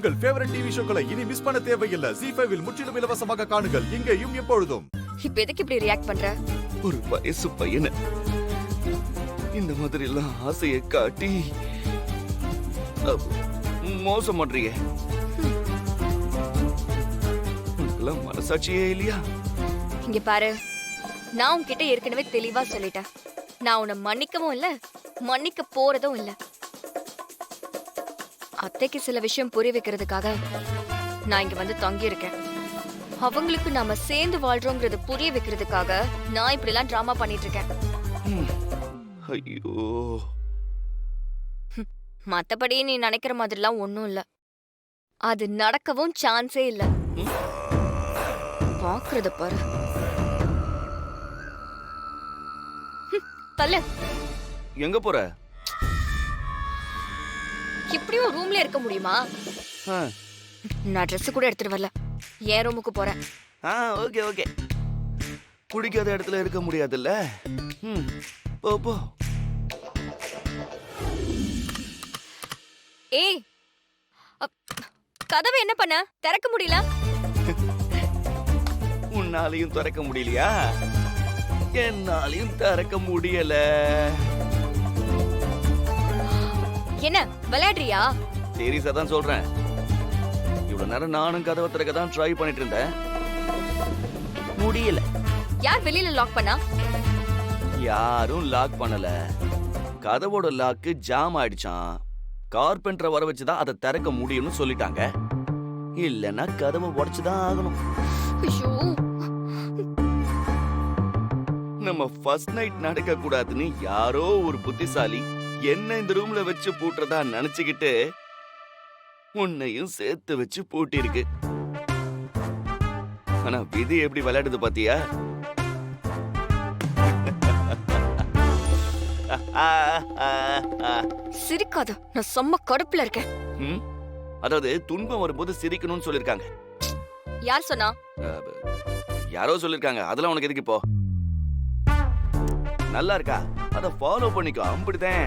உங்கள் favourite TV ஷோக்களை இனி miss பண்ண தேவையில்லை. ஜீ5 இல் முற்றிலும் இலவசமாக காணுங்கள். இங்கேயும் எப்பொழுதும். இப்ப எதுக்கு இப்படி ரியாக்ட் பண்ற? ஒரு வயசு பையனை இந்த மாதிரி எல்லாம் ஆசையை காட்டி மோசம் பண்றீங்க. உனக்கெல்லாம் மனசாட்சியே இல்லையா? இங்க பாரு, நான் உன்கிட்ட ஏற்கனவே தெளிவா சொல்லிட்டேன். நான் உன்னை மன்னிக்கவும் இல்ல, மன்னிக்க போறதும் இல்ல. அத்தைக்கு சில விஷயம் புரிய வைக்கிறதுக்காக நான் இங்க வந்து தங்கி இருக்கேன். அவங்களுக்கு நாம சேர்ந்து வாழ்றோங்கிறது புரிய வைக்கிறதுக்காக நான் இப்படி எல்லாம் டிராமா பண்ணிட்டு இருக்கேன். ஐயோ, மத்தபடி நீ நினைக்கிற மாதிரிலாம் ஒண்ணும் இல்ல. அது நடக்கவும் சான்ஸே இல்ல. பாக்குறத பாரு. தள்ளு. எங்க போற? இப்படியும் ரூம்ல இருக்க முடியுமா? நான் ட்ரெஸ் கூட எடுத்துட்டு வரல. என் ரூமுக்கு போறேன். Okay okay. குடிக்காத இடத்துல இருக்க முடியாதுல்ல. போ போ. ஏய், கதவை என்ன பண்ண? திறக்க முடியல. உன்னாலையும் திறக்க முடியலையா? என்னாலையும் திறக்க முடியல. என்ன விளையாடுறியா? சீரியஸா தான் சொல்றேன். இவ்வளவு நேரம் நானும் கதவை திறக்க தான் ட்ரை பண்ணிட்டு இருந்தேன். முடியல. யார் வெளியில லாக் பண்ணா? யாரும் லாக் பண்ணல. கதவோட லாக்கு ஜாம் ஆயிடுச்சான். கார்பெண்டரை வர வச்சுதான் அதை திறக்க முடியும்னு சொல்லிட்டாங்க. இல்லன்னா கதவை உடைச்சுதான் ஆகணும். ஐயோ, நம்ம ஃபர்ஸ்ட் நைட் நடக்க கூடாதுன்னு யாரோ ஒரு புத்திசாலி என்ன இந்த ரூம்ல வச்சு பூட்டுறதா நினைச்சுக்கிட்டு உன்னையும் சேர்த்து வச்சு பூட்டிருக்கு. ஆனா விதி எப்படி விளையாடுது பாத்தியா? சிரிக்காத. நான் செம்ம கடுப்புல இருக்கேன். அதாவது துன்பம் வரும்போது சிரிக்கணும்னு சொல்லிருக்காங்க. யார் சொன்னா? யாரோ சொல்லிருக்காங்க. அதெல்லாம் உனக்கு எதுக்கு இப்போ? நல்லா இருக்கா? அத ஃபாலோ பண்ணிக்கோ. அப்படிதான்.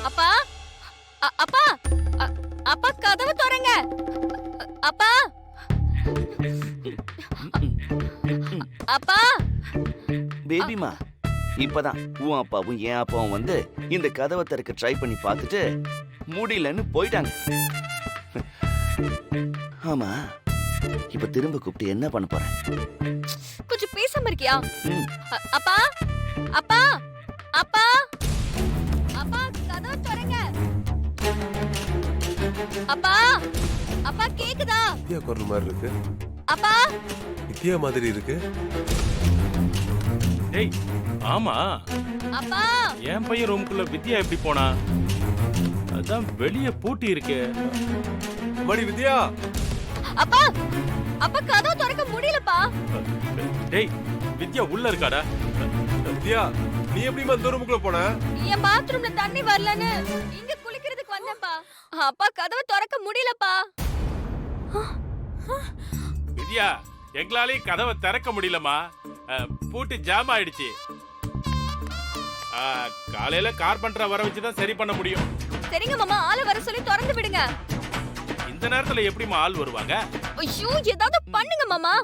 அப்பா, அப்பா, அப்பா கதவு திறங்க. அப்பா, அப்பா. பேபிமா, இப்பதான் உன் அப்பாவும் என் அப்பாவும் வந்து இந்த கதவை திறக்க ட்ரை பண்ணி பார்த்துட்டு முடியலன்னு போயிட்டாங்க. ஆமா, இப்ப திரும்ப கூப்பிட்டு என்ன பண்ண போற? கொஞ்சம் பேசாம இருக்கியா? அப்பா, அப்பா, அப்பா, அப்பா கதவு திறங்க. அப்பா, அப்பா கேக்குதா? வித்யா குரல் மாதிரி இருக்கு. அப்பா, வித்யா மாதிரி இருக்கு. டேய், ஆமா. அப்பா, என் பையன் ரூமுக்குள்ள வித்யா எப்படி போனா? அதான் வெளிய பூட்டி இருக்கு. மணி வித்யா. அப்பா, அப்பா கதவு திறக்க முடியலப்பா. டேய், வித்யா உள்ள இருக்காடா. வித்யா, நீ எப்படிமா இந்த ரூமுக்குள்ள போன? என் பாத்ரூம்ல தண்ணி வரலன்னு இங்க குளிக்கிறதுக்கு வந்தேன்ப்பா. அப்பா கதவு திறக்க முடியலப்பா. வித்யா, எங்களாலேயும் கதவை திறக்க முடியலமா. பூட்டி ஜாம் ஆயிடுச்சு. காலையில கார்பெண்டரை வர வச்சுதான் சரி பண்ண முடியும். சரிங்க மாமா, ஆளை வர சொல்லி திறந்து விடுங்க. இந்த நேரத்துல எப்படிமா ஆள் வருவாங்க? ஐயோ, ஏதாவது பண்ணுங்க மாமா.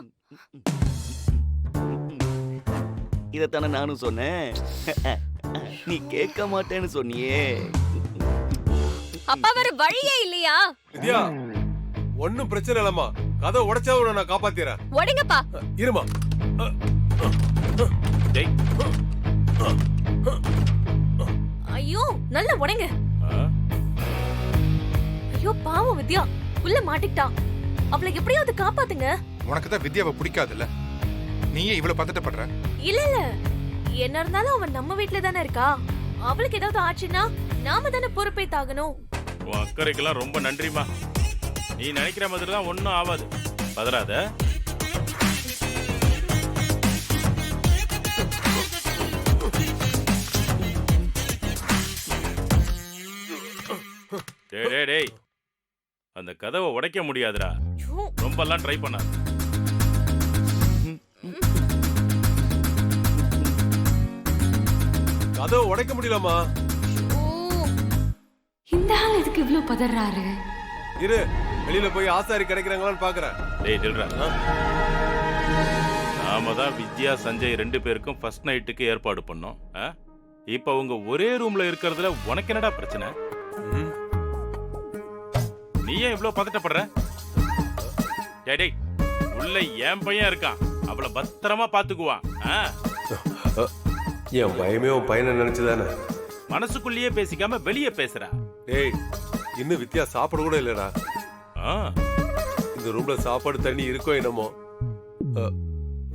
இதத்தானே நானும் சொன்னேன். நீ கேட்க மாட்டேன்னு சொன்னியே. அப்பா வேற வழியே இல்லையா? வித்யா, ஒண்ணும் பிரச்சனை இல்லம்மா. கதை உடைச்சா நான் காப்பாத்திறேன். உடைங்கப்பா. இருமா. டேய், ஐயோ, நல்ல உடைங்க. ஐயோ பாவம் வித்யா, உள்ள மாட்டிக்கிட்டான். அவளை எப்படியாவது காப்பாத்துங்க. உனக்கு தான் வித்யாவை பிடிக்காதுல்ல, நீயே இவ்வளவு பதட்டப்படுற? இல்ல இல்ல, என்ன இருந்தாலும் அவன் நம்ம வீட்ல தானே இருக்கா. அவளுக்கு ஏதாவது ஆச்சுன்னா நாம தானே பொறுப்பே தாகணும். உன் அக்கறைக்கெல்லாம் ரொம்ப நன்றிமா. நீ நினைக்கிற மாதிரி தான் ஒன்னும் ஆகாது. பதறாத. டேய் டேய், அந்த கதவை உடைக்க முடியாதுடா. ரொம்ப எல்லாம் ட்ரை பண்ணாத. கதவை உடைக்க முடியலமா. எதுக்கு இவ்ளோ பதறாரு? இரு, வெளியில போய் ஆசாரி கிடைக்கிறாங்களான்னு பாக்குறேன். டேய் நில்றா. நாம தான் வித்யா சஞ்சய் 2 பேருக்கும் ஃபர்ஸ்ட் நைட்டுக்கு ஏற்பாடு பண்ணோம். இப்ப அவங்க ஒரே ரூம்ல இருக்கிறதுல உனக்கு என்னடா பிரச்சனை? நீ ஏன் இவ்ளோ பதட்டப்படுற? டேய் டேய், உள்ள என் பையன் இருக்கான், அவளை பத்திரமா பாத்துக்குவான். என் பயமே உன் பையனை நினைச்சுதானே. மனசுக்குள்ளேயே பேசிக்காம வெளியே பேசுறா. டேய், இன்னும் வித்யா சாப்பிட கூட இல்லடா. இந்த ரூம்ல சாப்பாடு தண்ணி இருக்கோ என்னமோ.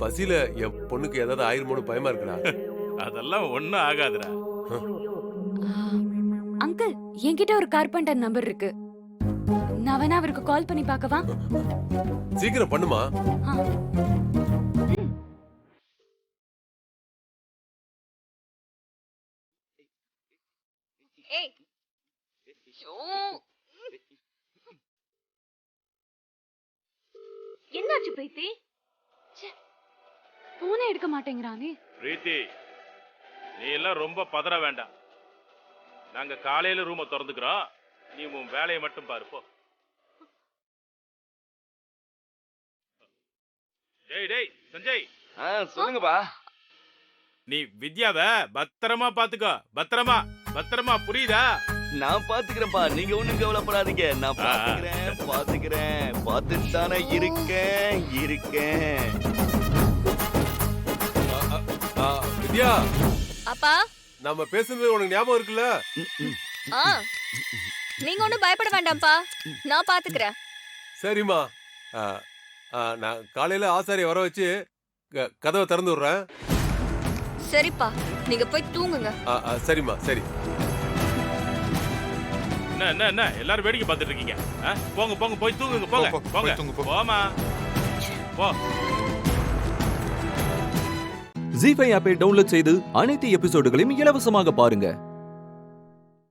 பசியில என் பொண்ணுக்கு ஏதாவது ஆயிருமோன்னு பயமா இருக்குடா. அதெல்லாம் ஒண்ணும் ஆகாதுடா. அங்கிள், என்கிட்ட ஒரு கார்பெண்டர் நம்பர் இருக்கு. நான் வேணா அவருக்கு கால் பண்ணி பார்க்கவா? சீக்கிரம் பண்ணுமா. ஏய் என்னாச்சு பிரீத்தி? போனே எடுக்க மாட்டேங்கிறானே. பிரீத்தி, நீ எல்லாம் ரொம்ப பதற வேண்டாம். நாங்க காலையில ரூமை திறந்துக்கிறோம், நீ உன் வேலையை மட்டும் பாரு போ. டேய் டேய் சஞ்சய். சொல்லுங்கப்பா. நீ வித்யாவை பத்திரமா பாத்துக்கோ. பத்திரமா பத்திரமா, புரியுதா? நான் பாத்துக்கிறேன்ப்பா, நீங்க ஒண்ணும் கவலைப்படாதீங்க. நான் பாத்துக்கிறேன். பார்த்துட்டு தானே இருக்கேன். வித்யா, அப்பா. நம்ம பேசுனது உனக்கு ஞாபகம் இருக்குல்ல? நீங்க ஒண்ணும் பயப்பட வேண்டாம்ப்பா, நான் பாத்துக்கிறேன். சரிம்மா. நான் காலையில ஆசாரியை வர வச்சு கதவை திறந்து விடுறேன். சரிப்பா, நீங்க போய் தூங்குங்க. சரிம்மா, சரி. என்ன எல்லாரும் வேடிக்கை பார்த்துட்டு இருக்கீங்க? போங்க போய் தூங்குங்க. போங்க போமா போ. ஜீ5 ஆப்பை டவுன்லோட் செய்து அனைத்து எபிசோடுகளையும் இலவசமாக பாருங்க.